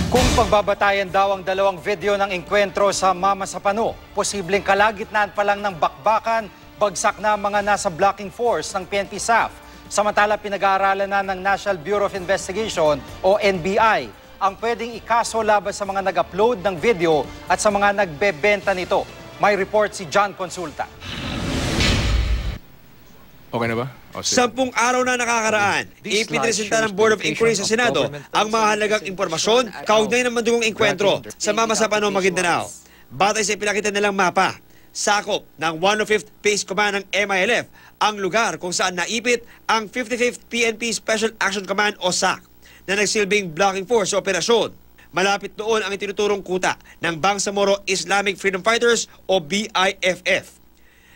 Kung pagbabatayan daw ang dalawang video ng engkwentro sa Mama Sapano, posibleng kalagitnaan pa lang ng bakbakan, bagsak na mga nasa blocking force ng PNP SAF. Samantala, pinag-aaralan na ng National Bureau of Investigation o NBI ang pwedeng ikaso laban sa mga nag-upload ng video at sa mga nagbebenta nito. May report si John Consulta. Okay na ba? 10 araw na nakakaraan, ipinresenta ng Board of Inquiry sa Senado ang mahalagang impormasyon kaugnay ng madugong engkwentro sa Mama Sapano, Maguindanao. Batay sa ipinakita nilang mapa, sakop ng 105th Base Command ng MILF ang lugar kung saan naipit ang 55th PNP Special Action Command o SAC na nagsilbing blocking force sa operasyon. Malapit doon ang itinuturong kuta ng Bangsamoro Islamic Freedom Fighters o BIFF.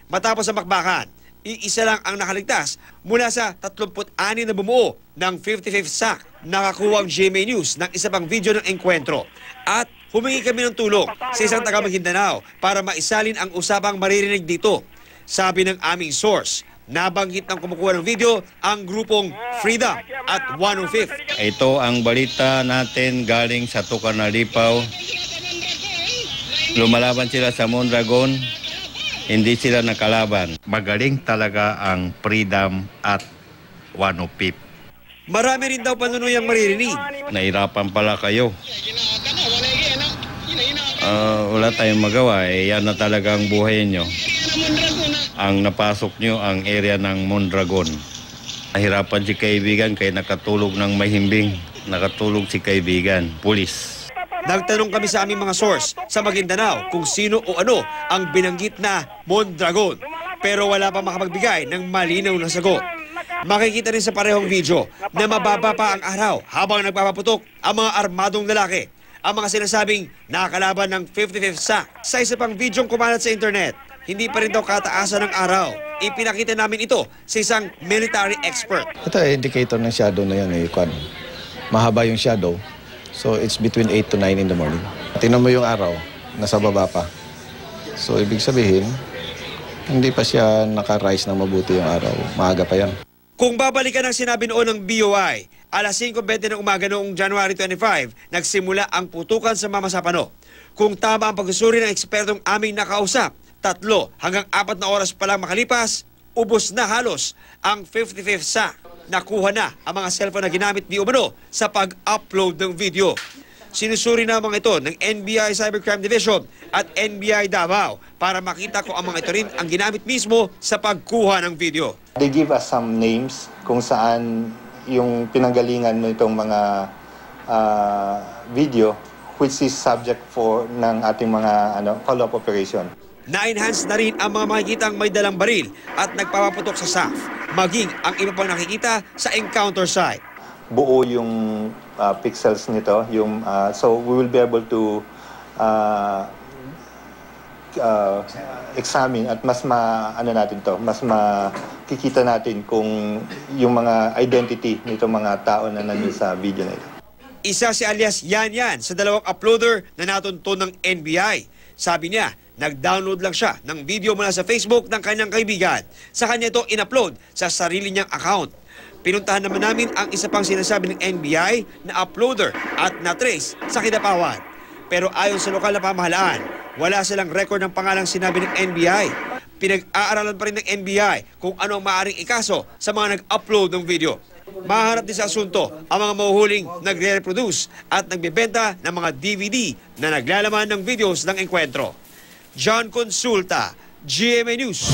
Matapos ang makbakan, iisa lang ang nakaligtas mula sa 36 na bumuo ng 55th SAC. Nakakuha ang GMA News ng isa pang video ng engkwentro at humingi kami ng tulong sa isang taga Maguindanao para maisalin ang usapang maririnig dito. Sabi ng aming source, nabanggit ng kumukuha ng video ang grupong Freedom at 105th. Ito ang balita natin galing sa Tukanalipaw. Lumalaban sila sa Mondragon. Hindi sila nakalaban. Magaling talaga ang Freedom at 105th. Marami rin daw panunuyang maririnig. Nahirapan pala kayo. Wala tayong magawa. Yan na talaga ang buhay nyo. Ang napasok nyo ang area ng Mondragon. Nahirapan si kaibigan kaya nakatulog ng mahimbing. Nakatulog si kaibigan, pulis. Nagtanong kami sa aming mga source sa Maguindanao kung sino o ano ang binanggit na Mondragon. Pero wala pa makapagbigay ng malinaw na sagot. Makikita rin sa parehong video na mababa pa ang araw habang nagpapaputok ang mga armadong lalaki. Ang mga sinasabing nakakalaban ng 55th SAC. Sa isa pang videong kumalat sa internet, hindi pa rin daw kataasan ng araw. Ipinakita namin ito sa isang military expert. Ito ay indicator ng shadow na yan. Mahaba yung shadow. So it's between 8 to 9 in the morning. Tingnan mo yung araw, nasa baba pa. So ibig sabihin, hindi pa siya naka-rise na mabuti yung araw. Maaga pa yan. Kung babalikan ang sinabi noon ng BOI, alas 5:20 ng umaga noong January 25, nagsimula ang putukan sa Mama Sapano. Kung tama ang pagsusuri ng ekspertong aming nakausap, 3 hanggang 4 na oras pa lang makalipas, ubos na halos ang 55th SAC. Nakuha na ang mga cellphone na ginamit ni umano sa pag-upload ng video. Sinusuri na mga ito ng NBI Cybercrime Division at NBI Davao para makita kung ang mga ito rin ang ginamit mismo sa pagkuha ng video. They give us some names kung saan yung pinanggalingan nitong mga video which is subject for ng ating mga follow-up operation. Na-enhance na rin ang mga makikitang may dalang baril at nagpapaputok sa SAF, maging ang iba pang nakikita sa encounter site. Buo yung pixels nito, so we will be able to examine at mas makikita natin kung yung mga identity nitong mga tao na nandun sa video na ito. Isa si alias Yan sa dalawang uploader na natunton ng NBI. Sabi niya, nag-download lang siya ng video mula sa Facebook ng kanyang kaibigan. Sa kanya ito in-upload sa sarili niyang account. Pinuntahan naman namin ang isa pang sinasabi ng NBI na uploader at na-trace sa Kidapawan. Pero ayon sa lokal na pamahalaan, wala silang record ng pangalang sinabi ng NBI. Pinag-aaralan pa rin ng NBI kung ano ang maaaring ikaso sa mga nag-upload ng video. Maharap din sa asunto ang mga mahuhuling nagre-reproduce at nagbebenta ng mga DVD na naglalaman ng videos ng engkwentro. John Consulta, GMA News.